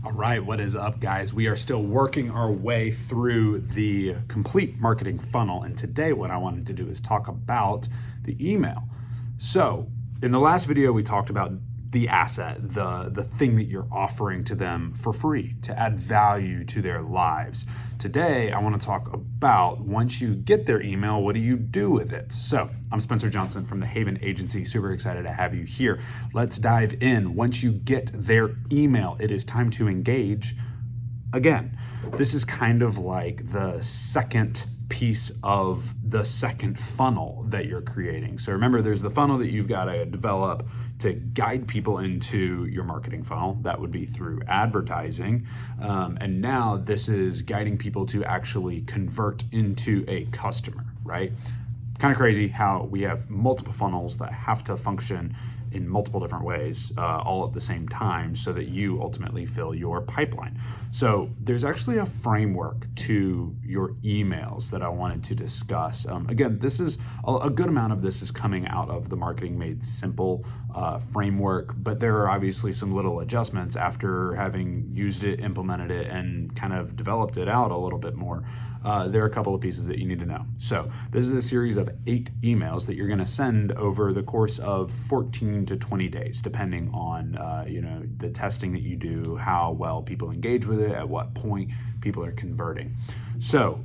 All right, what is up, guys? We are still working our way through the complete marketing funnel, and today what I wanted to do is talk about the email. So, in the last video, we talked about the asset, the thing that you're offering to them for free to add value to their lives. Today, I want to talk about once you get their email, what do you do with it? So, I'm Spencer Johnson from the Haven Agency. Super excited to have you here. Let's dive in. Once you get their email, it is time to engage again. This is kind of like the second piece of the second funnel that you're creating. So remember, there's the funnel that you've got to develop to guide people into your marketing funnel. That would be through advertising. And now this is guiding people to actually convert into a customer, right? Kind of crazy how we have multiple funnels that have to function in multiple different ways, all at the same time, so that you ultimately fill your pipeline. So there's actually a framework to your emails that I wanted to discuss. Again, this is a good amount of this is coming out of the Marketing Made Simple framework, but there are obviously some little adjustments after having used it, implemented it, and kind of developed it out a little bit more. There are a couple of pieces that you need to know. So this is a series of 8 emails that you're going to send over the course of 14 to 20 days, depending on the testing that you do, how well people engage with it, at what point people are converting. So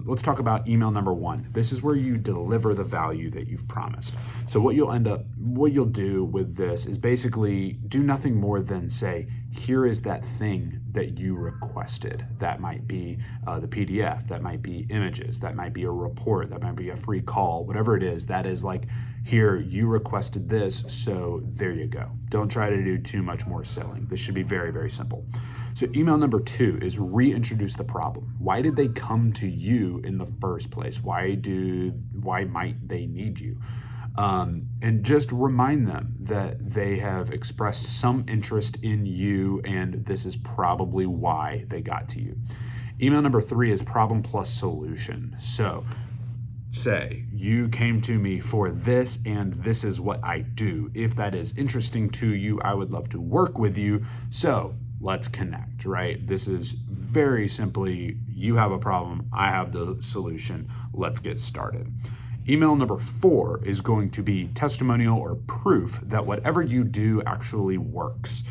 let's talk about email number 1. This is where you deliver the value that you've promised. So what you'll do with this is basically do nothing more than say, here is that thing that you requested. That might be the PDF, that might be images, that might be a report, that might be a free call, whatever it is. That is like, here, you requested this, so there you go. Don't try to do too much more selling. This should be very, very simple. So email number 2 is reintroduce the problem. Why did they come to you in the first place? Why might they need you? And just remind them that they have expressed some interest in you, and this is probably why they got to you. Email number 3 is problem plus solution. So say, you came to me for this, and this is what I do. If that is interesting to you, I would love to work with you. So let's connect, right? This is very simply, you have a problem, I have the solution, let's get started. Email number 4 is going to be testimonial or proof that whatever you do actually works.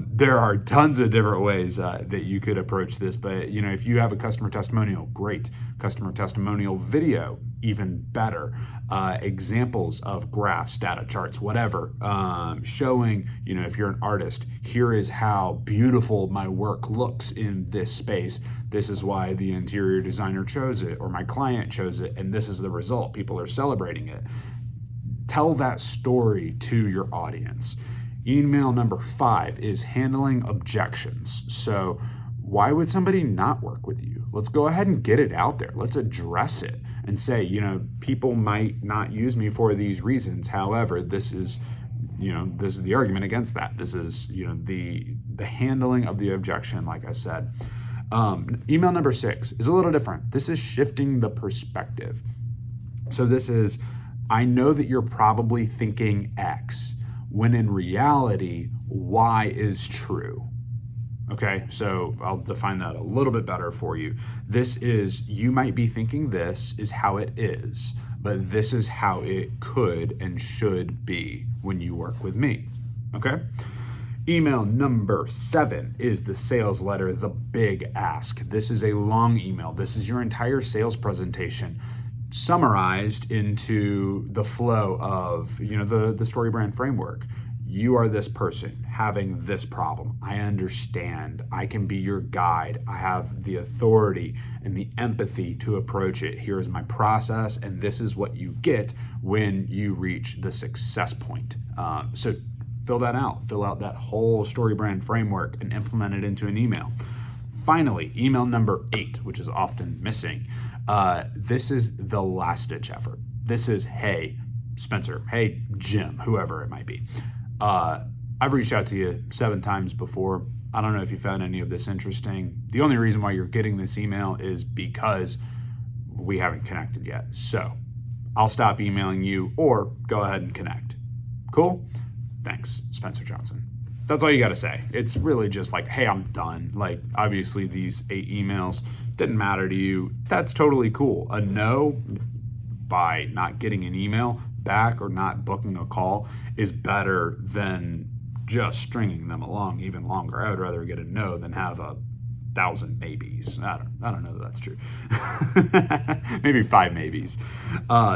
There are tons of different ways that you could approach this, but if you have a customer testimonial, great. Customer testimonial video, even better. Examples of graphs, data charts, whatever, showing, if you're an artist, here is how beautiful my work looks in this space. This is why the interior designer chose it, or my client chose it, and this is the result. People are celebrating it. Tell that story to your audience. Email number 5 is handling objections. So why would somebody not work with you? Let's go ahead and get it out there. Let's address it and say, people might not use me for these reasons. However, this is the argument against that. This is, the handling of the objection, like I said. Email number 6 is a little different. This is shifting the perspective. So this is, I know that you're probably thinking X, when in reality, Y is true. Okay, so I'll define that a little bit better for you. This is, you might be thinking this is how it is, but this is how it could and should be when you work with me, okay? Email number 7 is the sales letter, the big ask. This is a long email. This is your entire sales presentation summarized into the flow of, the StoryBrand framework. You are this person having this problem. I understand. I can be your guide. I have the authority and the empathy to approach it. Here's my process, and this is what you get when you reach the success point. So fill that out. Fill out that whole StoryBrand framework and implement it into an email. Finally, email number 8, which is often missing. This is the last ditch effort. This is, hey, Spencer, hey, Jim, whoever it might be. I've reached out to you 7 times before. I don't know if you found any of this interesting. The only reason why you're getting this email is because we haven't connected yet. So I'll stop emailing you or go ahead and connect. Cool? Thanks, Spencer Johnson. That's all you got to say. It's really just like, hey, I'm done. Like, obviously, these 8 emails didn't matter to you. That's totally cool. A no by not getting an email back or not booking a call is better than just stringing them along even longer. I would rather get a no than have 1,000 maybes. I don't know that that's true. Maybe 5 maybes.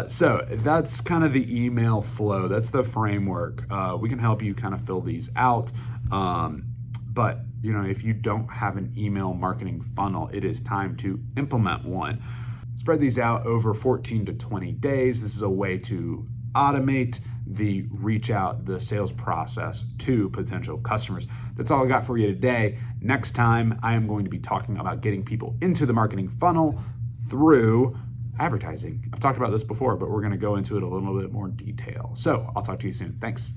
So that's kind of the email flow. That's the framework. We can help you kind of fill these out. But if you don't have an email marketing funnel, it is time to implement one. Spread these out over 14 to 20 days. This is a way to automate the reach out, the sales process to potential customers. That's all I got for you today. Next time, I am going to be talking about getting people into the marketing funnel through advertising. I've talked about this before, but we're going to go into it a little bit more detail. So I'll talk to you soon. Thanks.